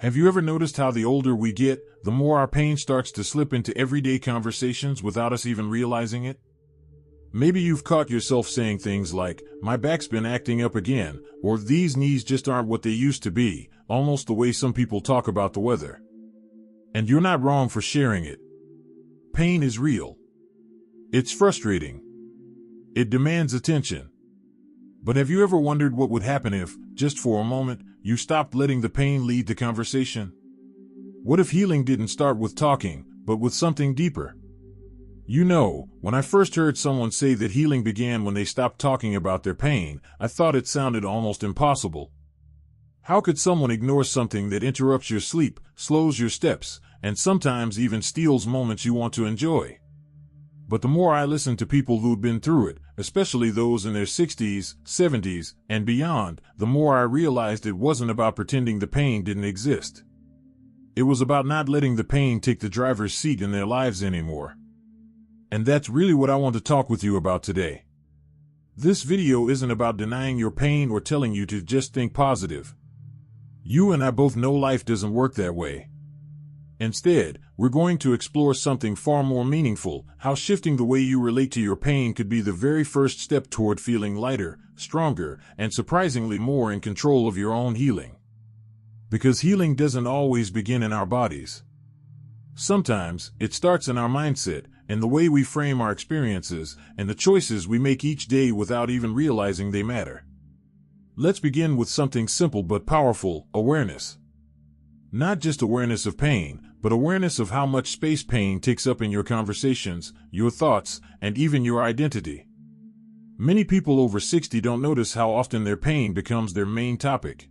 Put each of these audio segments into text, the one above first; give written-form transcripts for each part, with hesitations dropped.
Have you ever noticed how the older we get, the more our pain starts to slip into everyday conversations without us even realizing it? Maybe you've caught yourself saying things like, "My back's been acting up again," or "These knees just aren't what they used to be," almost the way some people talk about the weather. And you're not wrong for sharing it. Pain is real. It's frustrating. It demands attention. But have you ever wondered what would happen if, just for a moment, you stopped letting the pain lead the conversation? What if healing didn't start with talking, but with something deeper? You know, when I first heard someone say that healing began when they stopped talking about their pain, I thought it sounded almost impossible. How could someone ignore something that interrupts your sleep, slows your steps, and sometimes even steals moments you want to enjoy? But the more I listened to people who'd been through it, especially those in their 60s, 70s, and beyond, the more I realized it wasn't about pretending the pain didn't exist. It was about not letting the pain take the driver's seat in their lives anymore. And that's really what I want to talk with you about today. This video isn't about denying your pain or telling you to just think positive. You and I both know life doesn't work that way. Instead, we're going to explore something far more meaningful, how shifting the way you relate to your pain could be the very first step toward feeling lighter, stronger, and surprisingly more in control of your own healing. Because healing doesn't always begin in our bodies. Sometimes, it starts in our mindset, in the way we frame our experiences, and the choices we make each day without even realizing they matter. Let's begin with something simple but powerful: awareness. Not just awareness of pain, but awareness of how much space pain takes up in your conversations, your thoughts, and even your identity. Many people over 60 don't notice how often their pain becomes their main topic.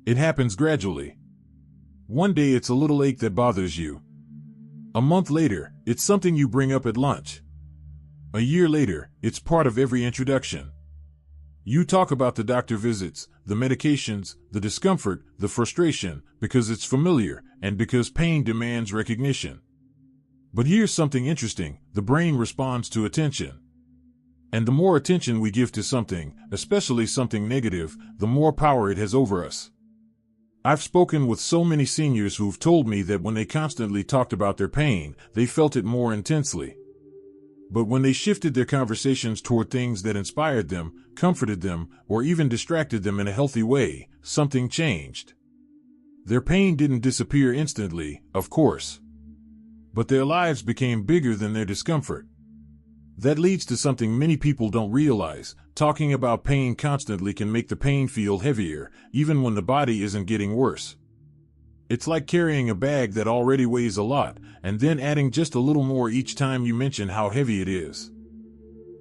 It happens gradually. One day it's a little ache that bothers you. A month later, it's something you bring up at lunch. A year later, it's part of every introduction. You talk about the doctor visits, the medications, the discomfort, the frustration, because it's familiar, and because pain demands recognition. But here's something interesting: the brain responds to attention. And the more attention we give to something, especially something negative, the more power it has over us. I've spoken with so many seniors who've told me that when they constantly talked about their pain, they felt it more intensely. But when they shifted their conversations toward things that inspired them, comforted them, or even distracted them in a healthy way, something changed. Their pain didn't disappear instantly, of course. But their lives became bigger than their discomfort. That leads to something many people don't realize: talking about pain constantly can make the pain feel heavier, even when the body isn't getting worse. It's like carrying a bag that already weighs a lot, and then adding just a little more each time you mention how heavy it is.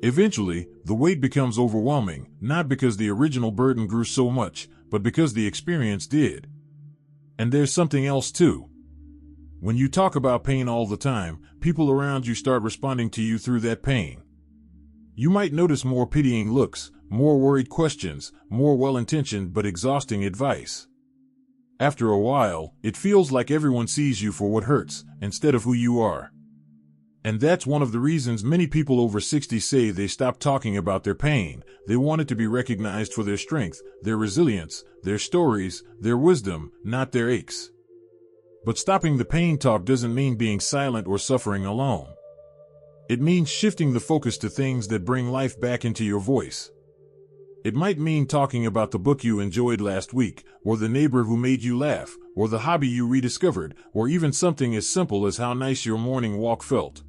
Eventually, the weight becomes overwhelming, not because the original burden grew so much, but because the experience did. And there's something else too. When you talk about pain all the time, people around you start responding to you through that pain. You might notice more pitying looks, more worried questions, more well-intentioned but exhausting advice. After a while, it feels like everyone sees you for what hurts, instead of who you are. And that's one of the reasons many people over 60 say they stopped talking about their pain. They want it to be recognized for their strength, their resilience, their stories, their wisdom, not their aches. But stopping the pain talk doesn't mean being silent or suffering alone. It means shifting the focus to things that bring life back into your voice. It might mean talking about the book you enjoyed last week, or the neighbor who made you laugh, or the hobby you rediscovered, or even something as simple as how nice your morning walk felt.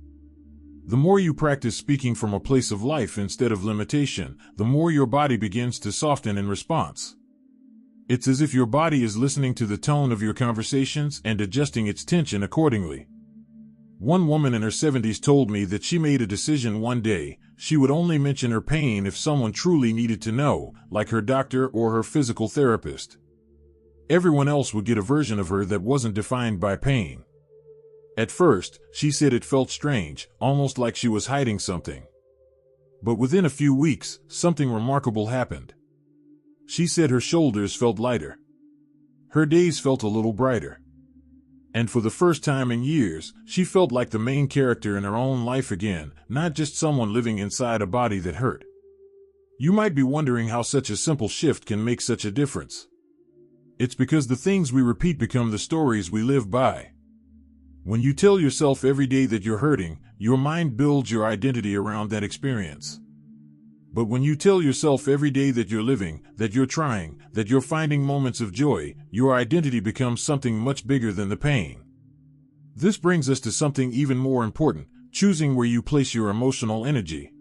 The more you practice speaking from a place of life instead of limitation, the more your body begins to soften in response. It's as if your body is listening to the tone of your conversations and adjusting its tension accordingly. One woman in her 70s told me that she made a decision one day: she would only mention her pain if someone truly needed to know, like her doctor or her physical therapist. Everyone else would get a version of her that wasn't defined by pain. At first, she said it felt strange, almost like she was hiding something. But within a few weeks, something remarkable happened. She said her shoulders felt lighter. Her days felt a little brighter. And for the first time in years, she felt like the main character in her own life again, not just someone living inside a body that hurt. You might be wondering how such a simple shift can make such a difference. It's because the things we repeat become the stories we live by. When you tell yourself every day that you're hurting, your mind builds your identity around that experience. But when you tell yourself every day that you're living, that you're trying, that you're finding moments of joy, your identity becomes something much bigger than the pain. This brings us to something even more important, choosing where you place your emotional energy.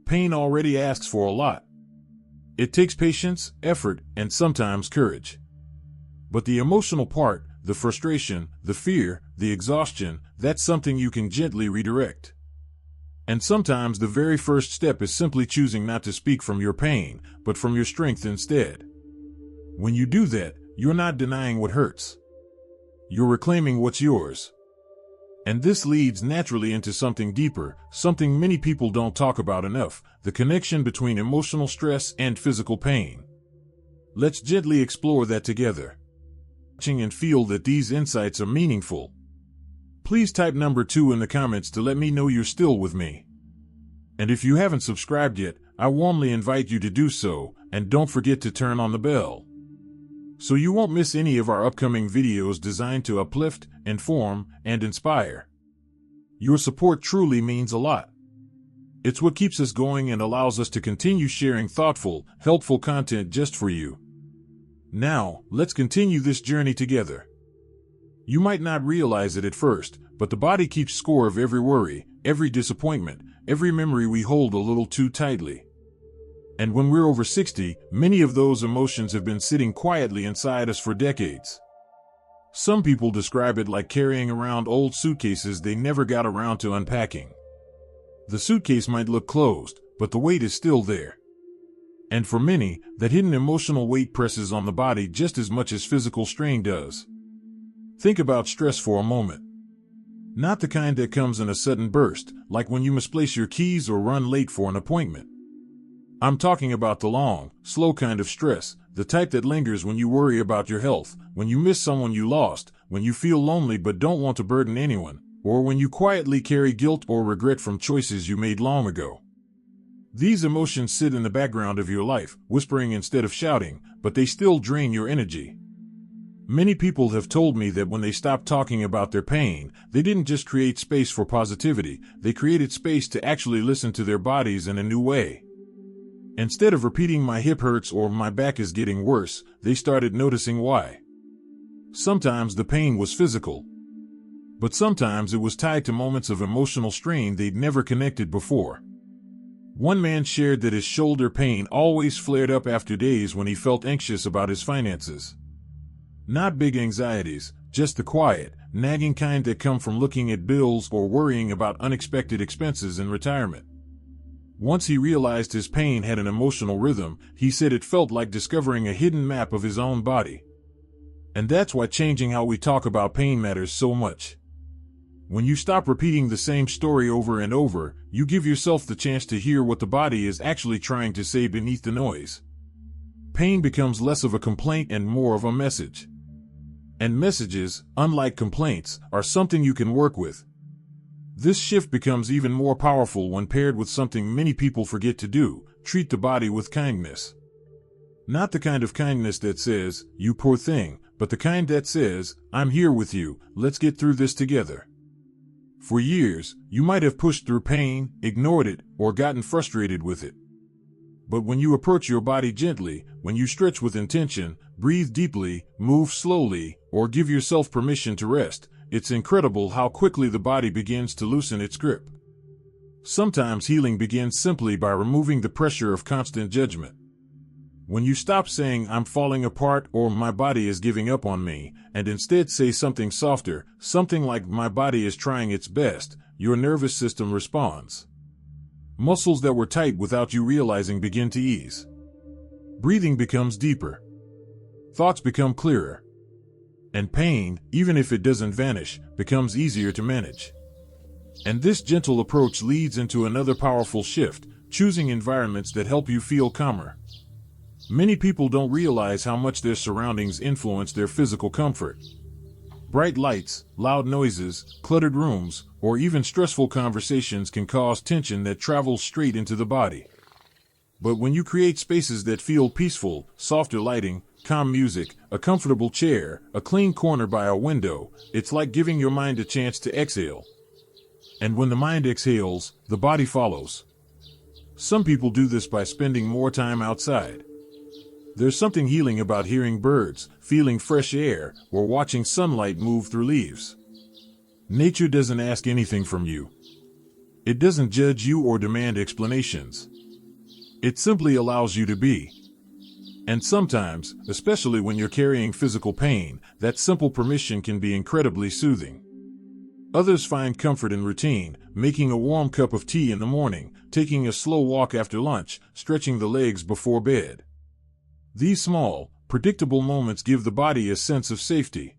Pain already asks for a lot. It takes patience, effort, and sometimes courage. But the emotional part, the frustration, the fear, the exhaustion, that's something you can gently redirect. And sometimes the very first step is simply choosing not to speak from your pain, but from your strength instead. When you do that, you're not denying what hurts. You're reclaiming what's yours. And this leads naturally into something deeper, something many people don't talk about enough, the connection between emotional stress and physical pain. Let's gently explore that together. And feel that these insights are meaningful. Please type number 2 in the comments to let me know you're still with me. And if you haven't subscribed yet, I warmly invite you to do so, and don't forget to turn on the bell, so you won't miss any of our upcoming videos designed to uplift, inform, and inspire. Your support truly means a lot. It's what keeps us going and allows us to continue sharing thoughtful, helpful content just for you. Now, let's continue this journey together. You might not realize it at first, but the body keeps score of every worry, every disappointment, every memory we hold a little too tightly. And when we're over 60, many of those emotions have been sitting quietly inside us for decades. Some people describe it like carrying around old suitcases they never got around to unpacking. The suitcase might look closed, but the weight is still there. And for many, that hidden emotional weight presses on the body just as much as physical strain does. Think about stress for a moment. Not the kind that comes in a sudden burst, like when you misplace your keys or run late for an appointment. I'm talking about the long, slow kind of stress, the type that lingers when you worry about your health, when you miss someone you lost, when you feel lonely but don't want to burden anyone, or when you quietly carry guilt or regret from choices you made long ago. These emotions sit in the background of your life, whispering instead of shouting, but they still drain your energy. Many people have told me that when they stopped talking about their pain, they didn't just create space for positivity, they created space to actually listen to their bodies in a new way. Instead of repeating "my hip hurts" or "my back is getting worse," they started noticing why. Sometimes the pain was physical, but sometimes it was tied to moments of emotional strain they'd never connected before. One man shared that his shoulder pain always flared up after days when he felt anxious about his finances. Not big anxieties, just the quiet, nagging kind that come from looking at bills or worrying about unexpected expenses in retirement. Once he realized his pain had an emotional rhythm, he said it felt like discovering a hidden map of his own body. And that's why changing how we talk about pain matters so much. When you stop repeating the same story over and over, you give yourself the chance to hear what the body is actually trying to say beneath the noise. Pain becomes less of a complaint and more of a message. And messages, unlike complaints, are something you can work with. This shift becomes even more powerful when paired with something many people forget to do: treat the body with kindness. Not the kind of kindness that says, "you poor thing," but the kind that says, "I'm here with you, let's get through this together." For years, you might have pushed through pain, ignored it, or gotten frustrated with it. But when you approach your body gently, when you stretch with intention, breathe deeply, move slowly, or give yourself permission to rest, it's incredible how quickly the body begins to loosen its grip. Sometimes healing begins simply by removing the pressure of constant judgment. When you stop saying "I'm falling apart" or "my body is giving up on me," and instead say something softer, something like "my body is trying its best," your nervous system responds. Muscles that were tight without you realizing begin to ease. Breathing becomes deeper. Thoughts become clearer. And pain, even if it doesn't vanish, becomes easier to manage. And this gentle approach leads into another powerful shift: choosing environments that help you feel calmer. Many people don't realize how much their surroundings influence their physical comfort. Bright lights, loud noises, cluttered rooms, or even stressful conversations can cause tension that travels straight into the body. But when you create spaces that feel peaceful, softer lighting, calm music, a comfortable chair, a clean corner by a window. It's like giving your mind a chance to exhale. And when the mind exhales, the body follows. Some people do this by spending more time outside. There's something healing about hearing birds, feeling fresh air, or watching sunlight move through leaves. Nature doesn't ask anything from you. It doesn't judge you or demand explanations. It simply allows you to be. And sometimes, especially when you're carrying physical pain, that simple permission can be incredibly soothing. Others find comfort in routine, making a warm cup of tea in the morning, taking a slow walk after lunch, stretching the legs before bed. These small, predictable moments give the body a sense of safety.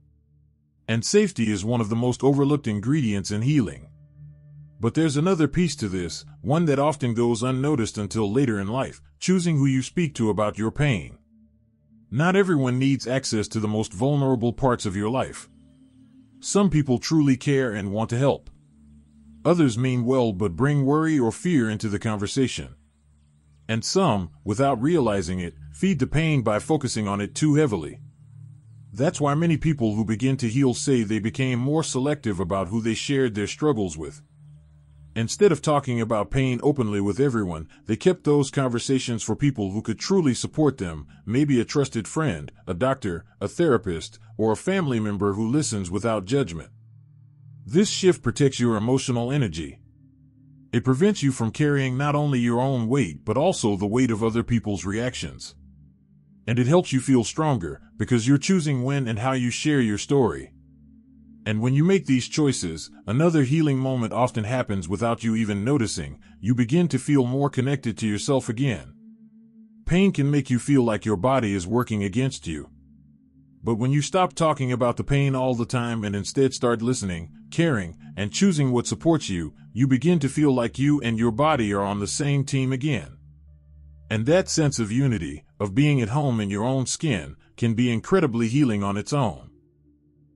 And safety is one of the most overlooked ingredients in healing. But there's another piece to this, one that often goes unnoticed until later in life: choosing who you speak to about your pain. Not everyone needs access to the most vulnerable parts of your life. Some people truly care and want to help. Others mean well but bring worry or fear into the conversation. And some, without realizing it, feed the pain by focusing on it too heavily. That's why many people who begin to heal say they became more selective about who they shared their struggles with. Instead of talking about pain openly with everyone, they kept those conversations for people who could truly support them, maybe a trusted friend, a doctor, a therapist, or a family member who listens without judgment. This shift protects your emotional energy. It prevents you from carrying not only your own weight but also the weight of other people's reactions. And it helps you feel stronger, because you're choosing when and how you share your story. And when you make these choices, another healing moment often happens without you even noticing. You begin to feel more connected to yourself again. Pain can make you feel like your body is working against you. But when you stop talking about the pain all the time and instead start listening, caring, and choosing what supports you, you begin to feel like you and your body are on the same team again. And that sense of unity, of being at home in your own skin, can be incredibly healing on its own.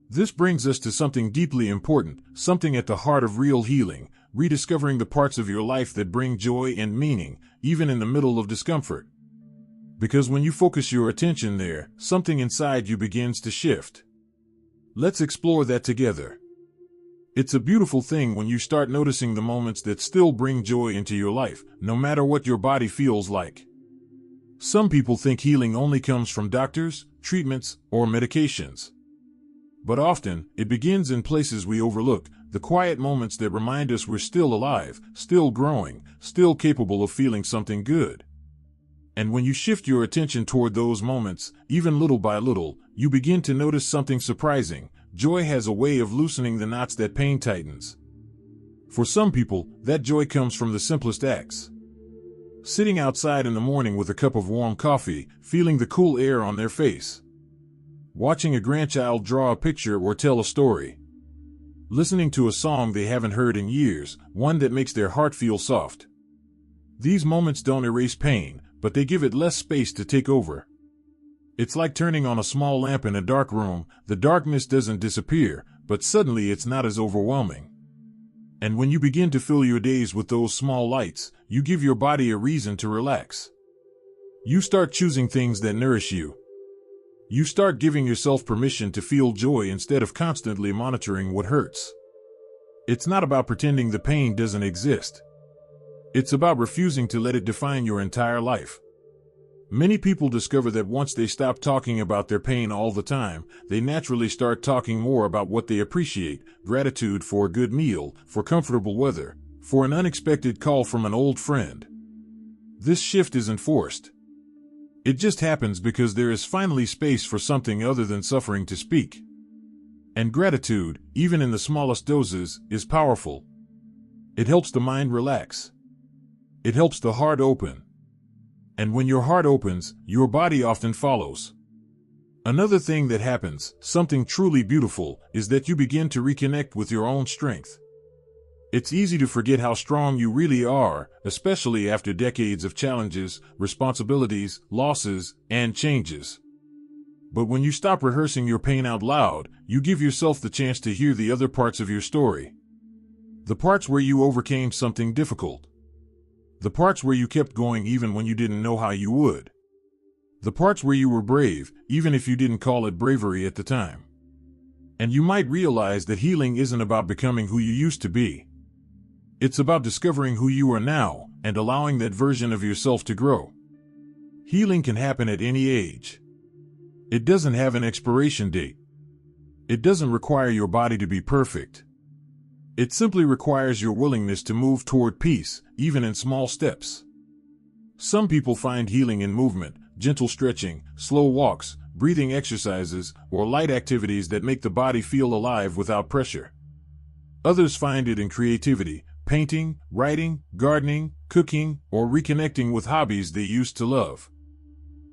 This brings us to something deeply important, something at the heart of real healing: rediscovering the parts of your life that bring joy and meaning, even in the middle of discomfort. Because when you focus your attention there, something inside you begins to shift. Let's explore that together. It's a beautiful thing when you start noticing the moments that still bring joy into your life, no matter what your body feels like. Some people think healing only comes from doctors, treatments, or medications. But often, it begins in places we overlook, the quiet moments that remind us we're still alive, still growing, still capable of feeling something good. And when you shift your attention toward those moments, even little by little, you begin to notice something surprising. Joy has a way of loosening the knots that pain tightens. For some people, that joy comes from the simplest acts. Sitting outside in the morning with a cup of warm coffee, feeling the cool air on their face. Watching a grandchild draw a picture or tell a story. Listening to a song they haven't heard in years, one that makes their heart feel soft. These moments don't erase pain, but they give it less space to take over. It's like turning on a small lamp in a dark room. The darkness doesn't disappear, but suddenly it's not as overwhelming. And when you begin to fill your days with those small lights, you give your body a reason to relax. You start choosing things that nourish you. You start giving yourself permission to feel joy instead of constantly monitoring what hurts. It's not about pretending the pain doesn't exist. It's about refusing to let it define your entire life. Many people discover that once they stop talking about their pain all the time, they naturally start talking more about what they appreciate: gratitude for a good meal, for comfortable weather, for an unexpected call from an old friend. This shift isn't forced. It just happens because there is finally space for something other than suffering to speak. And gratitude, even in the smallest doses, is powerful. It helps the mind relax. It helps the heart open. And when your heart opens, your body often follows. Another thing that happens, something truly beautiful, is that you begin to reconnect with your own strength. It's easy to forget how strong you really are, especially after decades of challenges, responsibilities, losses, and changes. But when you stop rehearsing your pain out loud, you give yourself the chance to hear the other parts of your story. The parts where you overcame something difficult. The parts where you kept going even when you didn't know how you would. The parts where you were brave, even if you didn't call it bravery at the time. And you might realize that healing isn't about becoming who you used to be. It's about discovering who you are now and allowing that version of yourself to grow. Healing can happen at any age. It doesn't have an expiration date. It doesn't require your body to be perfect. It simply requires your willingness to move toward peace, even in small steps. Some people find healing in movement, gentle stretching, slow walks, breathing exercises, or light activities that make the body feel alive without pressure. Others find it in creativity, painting, writing, gardening, cooking, or reconnecting with hobbies they used to love.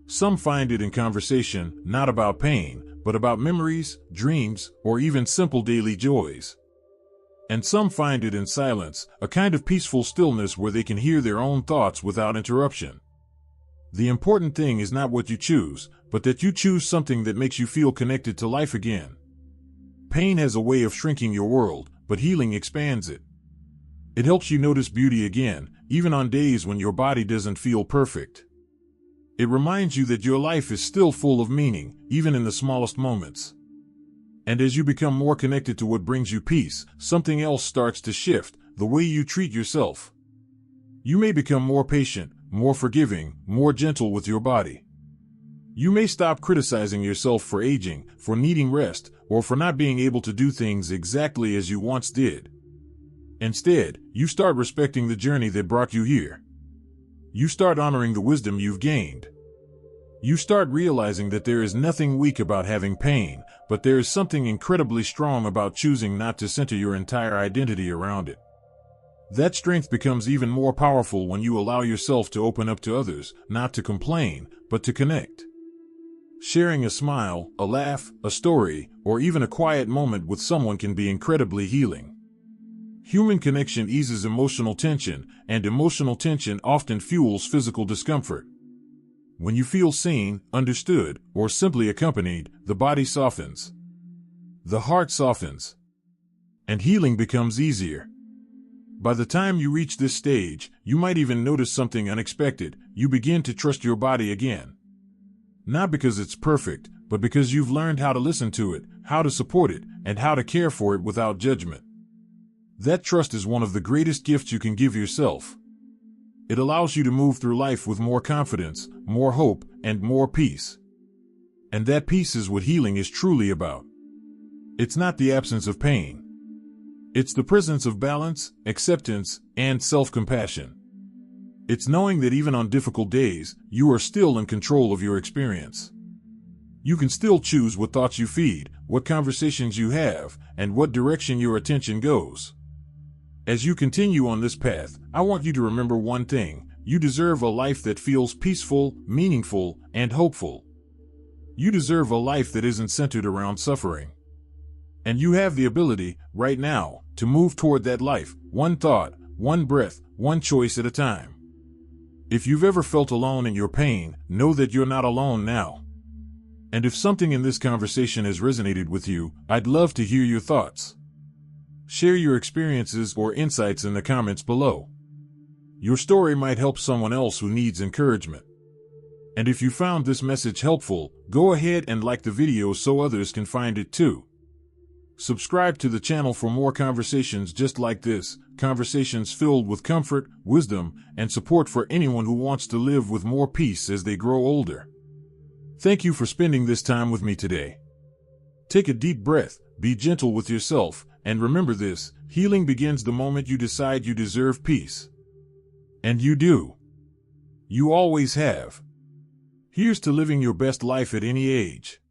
Some find it in conversation, not about pain, but about memories, dreams, or even simple daily joys. And some find it in silence, a kind of peaceful stillness where they can hear their own thoughts without interruption. The important thing is not what you choose, but that you choose something that makes you feel connected to life again. Pain has a way of shrinking your world, but healing expands it. It helps you notice beauty again, even on days when your body doesn't feel perfect. It reminds you that your life is still full of meaning, even in the smallest moments. And as you become more connected to what brings you peace, something else starts to shift, the way you treat yourself. You may become more patient, more forgiving, more gentle with your body. You may stop criticizing yourself for aging, for needing rest, or for not being able to do things exactly as you once did. Instead, you start respecting the journey that brought you here. You start honoring the wisdom you've gained. You start realizing that there is nothing weak about having pain, but there is something incredibly strong about choosing not to center your entire identity around it. That strength becomes even more powerful when you allow yourself to open up to others, not to complain, but to connect. Sharing a smile, a laugh, a story, or even a quiet moment with someone can be incredibly healing. Human connection eases emotional tension, and emotional tension often fuels physical discomfort. When you feel seen, understood, or simply accompanied, the body softens. The heart softens. And healing becomes easier. By the time you reach this stage, you might even notice something unexpected. You begin to trust your body again. Not because it's perfect, but because you've learned how to listen to it, how to support it, and how to care for it without judgment. That trust is one of the greatest gifts you can give yourself. It allows you to move through life with more confidence, more hope, and more peace. And that peace is what healing is truly about. It's not the absence of pain. It's the presence of balance, acceptance, and self-compassion. It's knowing that even on difficult days, you are still in control of your experience. You can still choose what thoughts you feed, what conversations you have, and what direction your attention goes. As you continue on this path, I want you to remember one thing: you deserve a life that feels peaceful, meaningful, and hopeful. You deserve a life that isn't centered around suffering. And you have the ability, right now, to move toward that life, one thought, one breath, one choice at a time. If you've ever felt alone in your pain, know that you're not alone now. And if something in this conversation has resonated with you, I'd love to hear your thoughts. Share your experiences or insights in the comments below. Your story might help someone else who needs encouragement. And if you found this message helpful, go ahead and like the video so others can find it too. Subscribe to the channel for more conversations just like this, conversations filled with comfort, wisdom, and support for anyone who wants to live with more peace as they grow older. Thank you for spending this time with me today. Take a deep breath, be gentle with yourself, and remember this: healing begins the moment you decide you deserve peace. And you do. You always have. Here's to living your best life at any age.